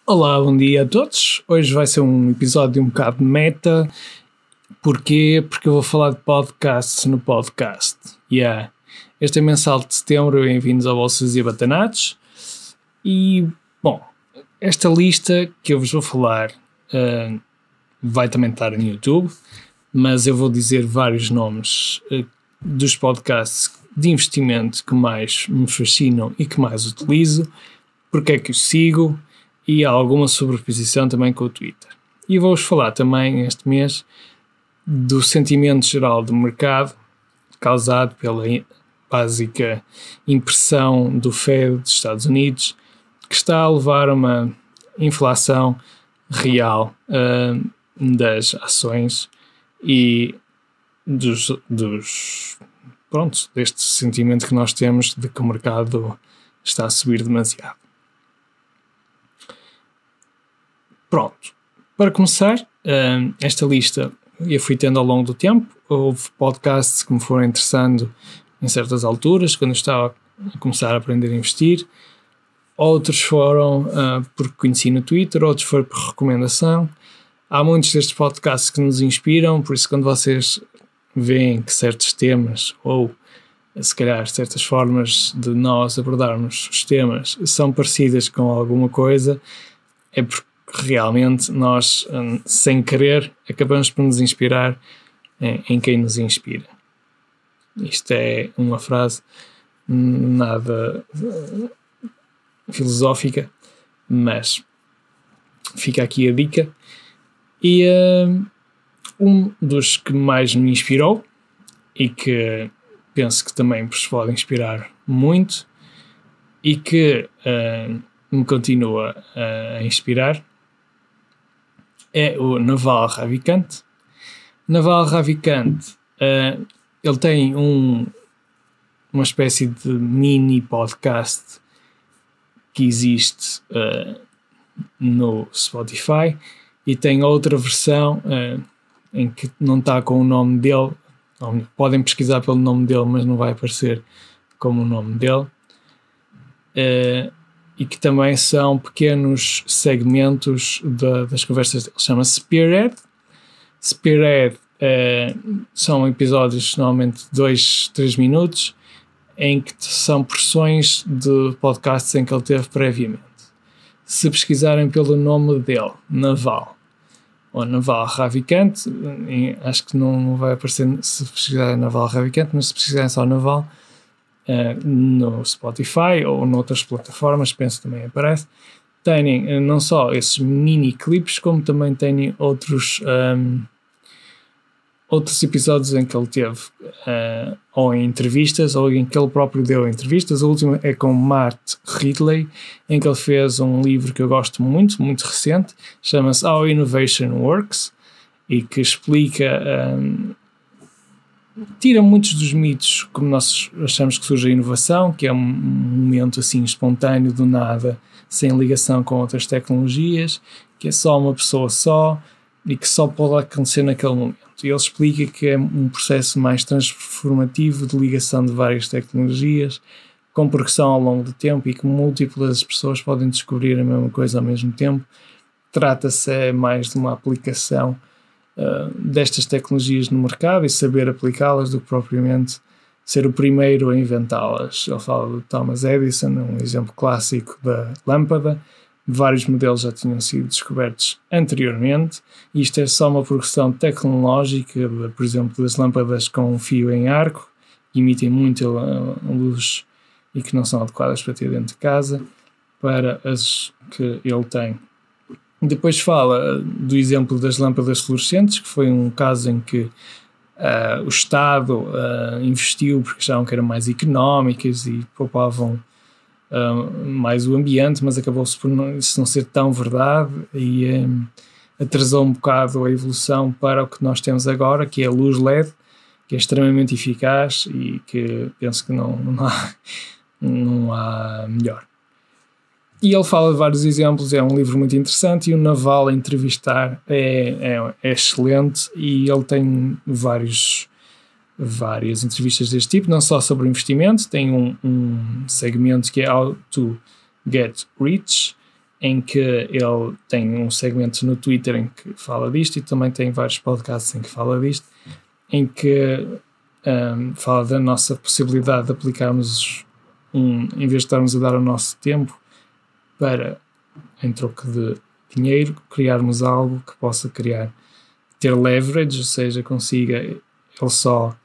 Olá, bom dia a todos. Hoje vai ser um episódio um bocado meta. Porquê? Porque eu vou falar de podcasts no podcast. Este é mensal de setembro, bem-vindos ao Bolsas e Batanados. E, bom, esta lista que eu vos vou falar vai também estar no YouTube, mas eu vou dizer vários nomes dos podcasts de investimento que mais me fascinam e que mais utilizo, porque é que os sigo, e há alguma sobreposição também com o Twitter. E vou-vos falar também este mês do sentimento geral do mercado causado pela básica impressão do Fed dos Estados Unidos, que está a levar a uma inflação real das ações e deste sentimento que nós temos de que o mercado está a subir demasiado. Pronto, para começar, esta lista eu fui tendo ao longo do tempo. Houve podcasts que me foram interessando em certas alturas, quando eu estava a começar a aprender a investir. Outros foram porque conheci no Twitter, outros foram por recomendação. Há muitos destes podcasts que nos inspiram, por isso quando vocês veem que certos temas, ou se calhar certas formas de nós abordarmos os temas são parecidas com alguma coisa, é porque realmente nós, sem querer, acabamos por nos inspirar em quem nos inspira. Isto é uma frase nada filosófica, mas fica aqui a dica. E um dos que mais me inspirou, e que penso que também vos pode inspirar muito, e que me continua a inspirar, é o Naval Ravikant. Naval Ravikant, ele tem uma espécie de mini podcast que existe no Spotify, e tem outra versão em que não está com o nome dele. Podem pesquisar pelo nome dele, mas não vai aparecer como o nome dele. E que também são pequenos segmentos das conversas dele. Chama-se Spearhead. Spearhead são episódios normalmente de 2-3 minutos, em que são porções de podcasts em que ele teve previamente. Se pesquisarem pelo nome dele, Naval, ou Naval Ravikant, acho que não vai aparecer se pesquisarem Naval Ravikant, mas se pesquisarem só Naval, no Spotify ou noutras plataformas, penso que também aparece, têm não só esses mini clipes, como também têm outros episódios em que ele teve ou em entrevistas, ou em que ele próprio deu entrevistas. A última é com Matt Ridley, em que ele fez um livro que eu gosto muito, muito recente, chama-se How Innovation Works, e que explica, tira muitos dos mitos como nós achamos que surge a inovação, que é um momento assim espontâneo do nada, sem ligação com outras tecnologias, que é só uma pessoa só e que só pode acontecer naquele momento. E ele explica que é um processo mais transformativo de ligação de várias tecnologias, com progressão ao longo do tempo, e que múltiplas pessoas podem descobrir a mesma coisa ao mesmo tempo. Trata-se mais de uma aplicação destas tecnologias no mercado e saber aplicá-las, do que propriamente ser o primeiro a inventá-las. Ele fala do Thomas Edison, um exemplo clássico da lâmpada. Vários modelos já tinham sido descobertos anteriormente, e isto é só uma progressão tecnológica, por exemplo, das lâmpadas com um fio em arco, que emitem muita luz e que não são adequadas para ter dentro de casa, para as que ele tem. Depois fala do exemplo das lâmpadas fluorescentes, que foi um caso em que o Estado investiu porque achavam que eram mais económicas e poupavam mais o ambiente, mas acabou-se por isso não ser tão verdade, e atrasou um bocado a evolução para o que nós temos agora, que é a luz LED, que é extremamente eficaz e que penso que não há melhor. E ele fala de vários exemplos, é um livro muito interessante, e o Naval a entrevistar é excelente, e ele tem várias entrevistas deste tipo, não só sobre investimento. Tem um segmento que é How to Get Rich, em que ele tem um segmento no Twitter em que fala disto, e também tem vários podcasts em que fala disto, em que fala da nossa possibilidade de aplicarmos em vez de estarmos a dar o nosso tempo para, em troco de dinheiro, criarmos algo que possa ter leverage, ou seja, consiga ele só,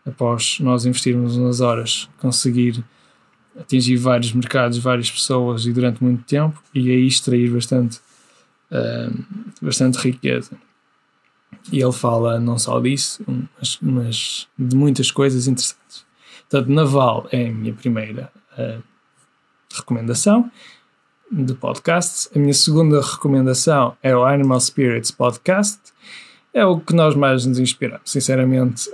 após nós investirmos nas horas, conseguir atingir vários mercados, várias pessoas e durante muito tempo, e aí extrair bastante riqueza. E ele fala não só disso, mas de muitas coisas interessantes. Portanto, Naval é a minha primeira recomendação de podcast. A minha segunda recomendação é o Animal Spirits Podcast. É o que nós mais nos inspiramos. Sinceramente,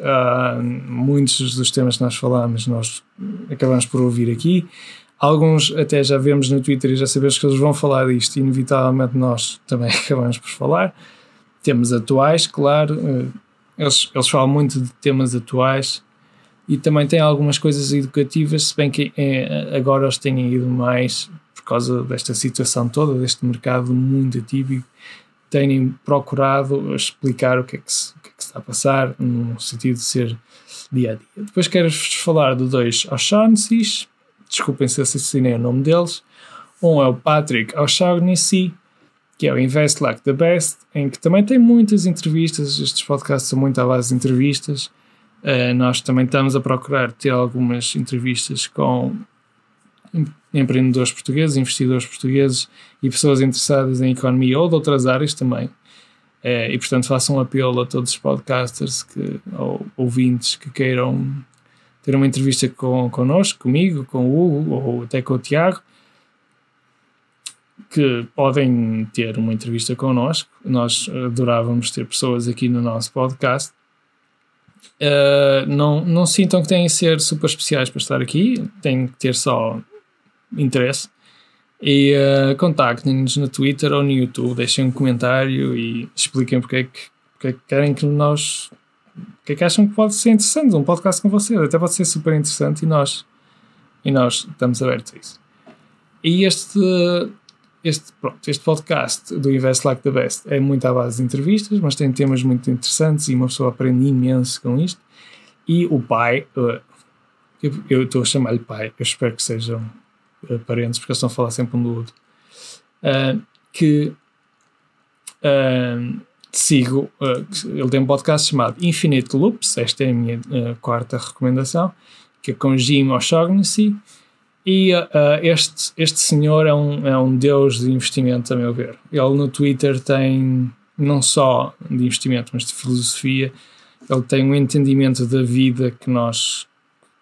muitos dos temas que nós falamos, nós acabamos por ouvir aqui. Alguns até já vemos no Twitter e já sabemos que eles vão falar disto, e inevitavelmente nós também acabamos por falar. Temas atuais, claro. Eles falam muito de temas atuais e também têm algumas coisas educativas, se bem que agora eles têm ido mais, por causa desta situação toda, deste mercado muito atípico, têm procurado explicar o que é que se está a passar, no sentido de ser dia a dia. Depois quero-vos falar de dois O'Shaughnessy's, desculpem se assassinei o nome deles. Um é o Patrick O'Shaughnessy, que é o Invest Like the Best, em que também tem muitas entrevistas. Estes podcasts são muito à base de entrevistas. Nós também estamos a procurar ter algumas entrevistas com empreendedores portugueses, investidores portugueses e pessoas interessadas em economia ou de outras áreas também. E, portanto, faço um apelo a todos os podcasters ou ouvintes que queiram ter uma entrevista connosco, comigo, com o Hugo ou até com o Tiago, que podem ter uma entrevista connosco. Nós adorávamos ter pessoas aqui no nosso podcast. Não sintam que têm de ser super especiais para estar aqui, têm que ter só interesse, e contactem-nos no Twitter ou no YouTube, deixem um comentário e expliquem porque é que querem que nós, porque é que acham que pode ser interessante um podcast com vocês. Até pode ser super interessante, e nós estamos abertos a isso. E este podcast do Invest Like the Best é muito à base de entrevistas, mas tem temas muito interessantes e uma pessoa aprende imenso com isto. E o pai, eu estou a chamar-lhe pai, eu espero que sejam parentes, porque eles estão a falar sempre um do outro, que sigo. Ele tem um podcast chamado Infinite Loops, esta é a minha quarta recomendação, que é com Jim O'Shaughnessy. E este senhor é um deus de investimento, a meu ver. Ele no Twitter tem não só de investimento, mas de filosofia. Ele tem um entendimento da vida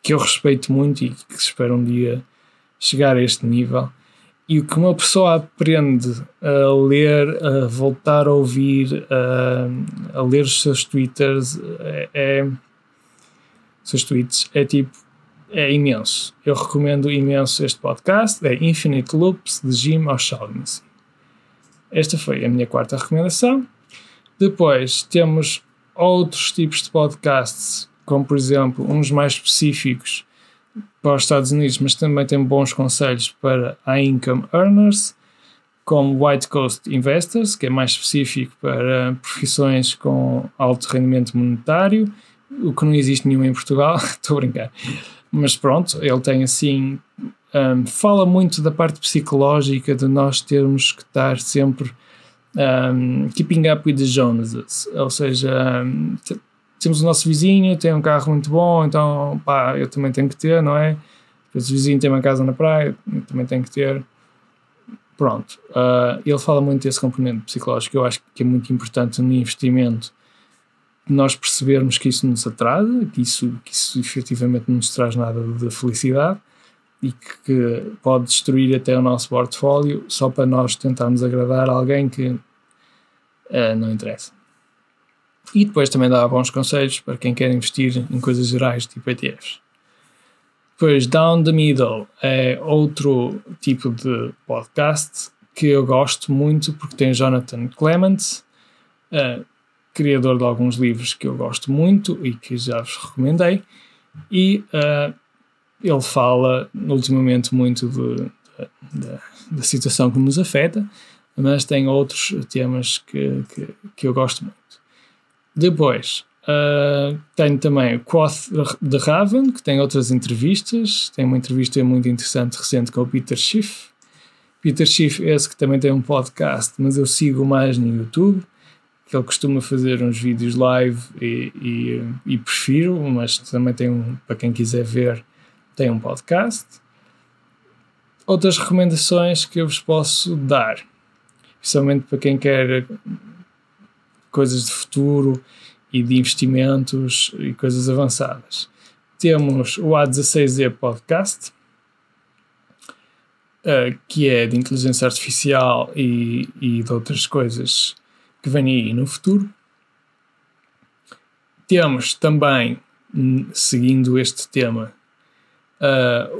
que eu respeito muito e que espero um dia chegar a este nível. E o que uma pessoa aprende a ler, a voltar a ouvir, a ler os seus tweets, é imenso. Eu recomendo imenso este podcast. É Infinite Loops, de Jim O'Shaughnessy. Esta foi a minha quarta recomendação. Depois temos outros tipos de podcasts, como por exemplo uns mais específicos para os Estados Unidos, mas também tem bons conselhos para high income earners, como White Coast Investors, que é mais específico para profissões com alto rendimento monetário, o que não existe nenhum em Portugal. Estou a brincar. Mas pronto, ele tem assim, fala muito da parte psicológica, de nós termos que estar sempre keeping up with the Joneses, ou seja, temos o nosso vizinho, tem um carro muito bom, então pá, eu também tenho que ter, não é? Depois o vizinho tem uma casa na praia, eu também tenho que ter. Pronto, ele fala muito desse componente psicológico. Eu acho que é muito importante no investimento nós percebermos que isso nos atrasa, que isso efetivamente não nos traz nada de felicidade e que pode destruir até o nosso portfólio só para nós tentarmos agradar alguém que não interessa. E depois também dá bons conselhos para quem quer investir em coisas gerais, tipo ETFs. Depois, Down the Middle é outro tipo de podcast que eu gosto muito, porque tem Jonathan Clements, criador de alguns livros que eu gosto muito e que já vos recomendei, e ele fala ultimamente muito da situação que nos afeta, mas tem outros temas que eu gosto muito. Depois, tenho também o Quoth de Raven, que tem outras entrevistas. Tem uma entrevista muito interessante recente com o Peter Schiff. Peter Schiff, esse que também tem um podcast, mas eu sigo mais no YouTube, que ele costuma fazer uns vídeos live e prefiro, mas também tem para quem quiser ver, tem um podcast. Outras recomendações que eu vos posso dar, principalmente para quem quer coisas de futuro e de investimentos e coisas avançadas. Temos o A16Z Podcast, que é de inteligência artificial e de outras coisas que vêm aí no futuro. Temos também, seguindo este tema,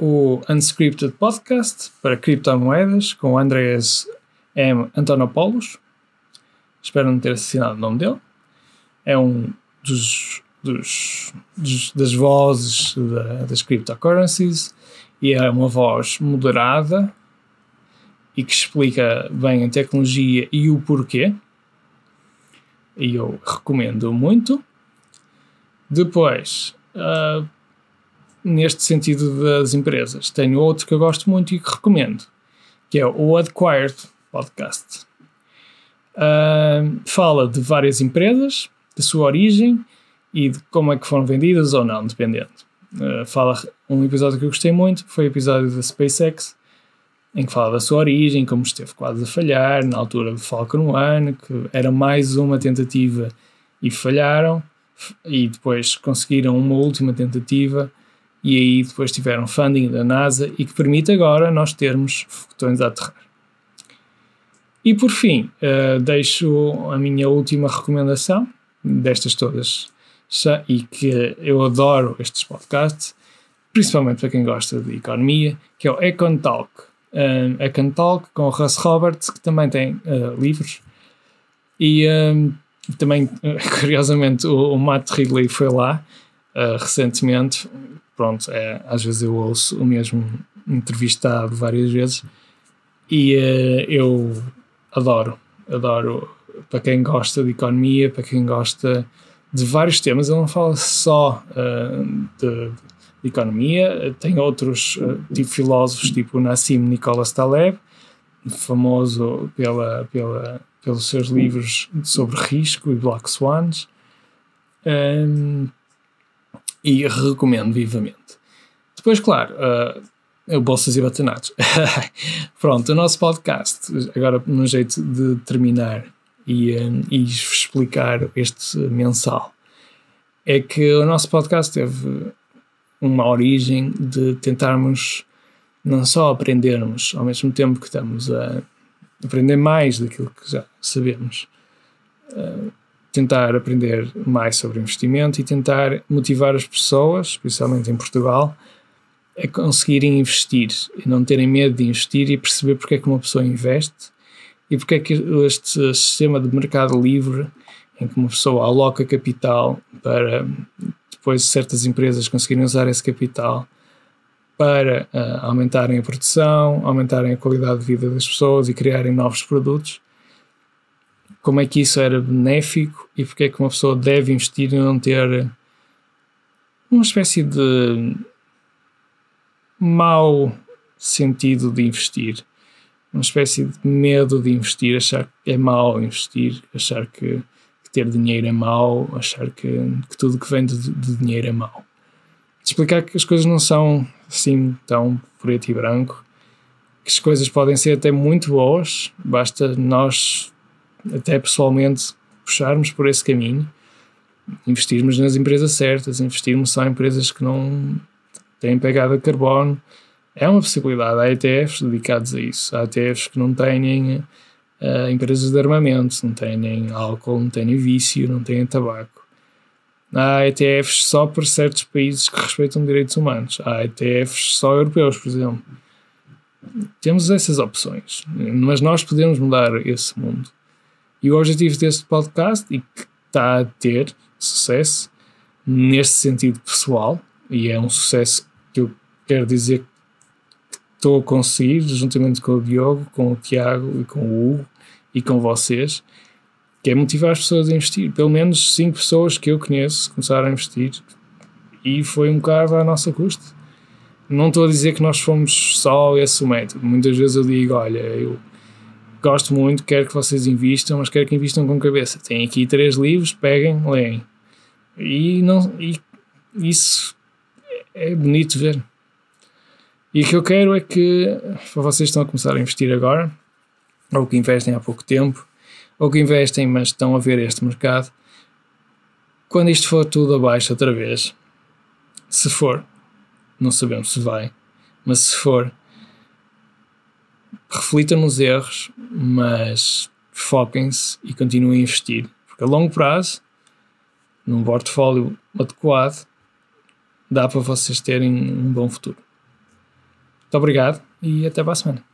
o Unscripted Podcast para criptomoedas com o Andreas M. Antonopoulos. Espero não ter assassinado o nome dele. É um das vozes das cryptocurrencies e é uma voz moderada e que explica bem a tecnologia e o porquê. E eu recomendo muito. Depois, neste sentido das empresas, tenho outro que eu gosto muito e que recomendo, que é o Adquired Podcast. Fala de várias empresas, da sua origem e de como é que foram vendidas ou não, dependendo. Fala um episódio que eu gostei muito, foi o episódio da SpaceX, em que fala da sua origem, como esteve quase a falhar, na altura do Falcon 1, que era mais uma tentativa e falharam, e depois conseguiram uma última tentativa, e aí depois tiveram funding da NASA, e que permite agora nós termos foguetões a aterrar. E por fim, deixo a minha última recomendação, destas todas, e que eu adoro estes podcasts, principalmente para quem gosta de economia, que é o Econ Talk. Econ Talk com o Russ Roberts, que também tem livros, e também, curiosamente, o Matt Ridley foi lá recentemente. Pronto, às vezes eu ouço o mesmo entrevistado várias vezes, e eu adoro, para quem gosta de economia, para quem gosta de vários temas. Ele não fala só de economia, tem outros tipo filósofos, tipo Nassim Nicholas Taleb, famoso pelos seus livros sobre risco e Black Swans, e recomendo vivamente. Depois, claro, bolsas e batanados. Pronto, o nosso podcast, agora num jeito de terminar e explicar este mensal, é que o nosso podcast teve uma origem de tentarmos não só aprendermos, ao mesmo tempo que estamos a aprender mais daquilo que já sabemos, tentar aprender mais sobre investimento e tentar motivar as pessoas, especialmente em Portugal, a conseguirem investir e não terem medo de investir e perceber porque é que uma pessoa investe e porque é que este sistema de mercado livre, em que uma pessoa aloca capital para depois certas empresas conseguirem usar esse capital para aumentarem a produção, aumentarem a qualidade de vida das pessoas e criarem novos produtos, como é que isso era benéfico e porque é que uma pessoa deve investir e não ter uma espécie de mau sentido de investir, uma espécie de medo de investir, achar que é mau investir, achar que ter dinheiro é mau, achar que tudo que vem de dinheiro é mau. Explicar que as coisas não são assim tão preto e branco, que as coisas podem ser até muito boas, basta nós até pessoalmente puxarmos por esse caminho, investirmos nas empresas certas, investirmos só em empresas que não têm pegada de carbono. É uma possibilidade. Há ETFs dedicados a isso. Há ETFs que não têm empresas de armamento, não têm álcool, não têm vício, não têm tabaco. Há ETFs só para certos países que respeitam direitos humanos. Há ETFs só europeus, por exemplo. Temos essas opções, mas nós podemos mudar esse mundo. E o objetivo deste podcast, e que está a ter sucesso neste sentido pessoal, e é um sucesso que eu quero dizer que estou a conseguir, juntamente com o Diogo, com o Tiago e com o Hugo e com vocês, que é motivar as pessoas a investir. Pelo menos 5 pessoas que eu conheço começaram a investir e foi um bocado à nossa custa. Não estou a dizer que nós fomos só esse o método. Muitas vezes eu digo, olha, eu gosto muito, quero que vocês invistam, mas quero que invistam com cabeça. Tem aqui 3 livros, peguem, leem. E isso é bonito ver. E o que eu quero é que, para vocês que estão a começar a investir agora, ou que investem há pouco tempo, ou que investem mas estão a ver este mercado, quando isto for tudo abaixo outra vez, se for, não sabemos se vai, mas se for, reflitam nos erros, mas foquem-se e continuem a investir, porque a longo prazo, num portfólio adequado, dá para vocês terem um bom futuro. Muito obrigado e até para a semana.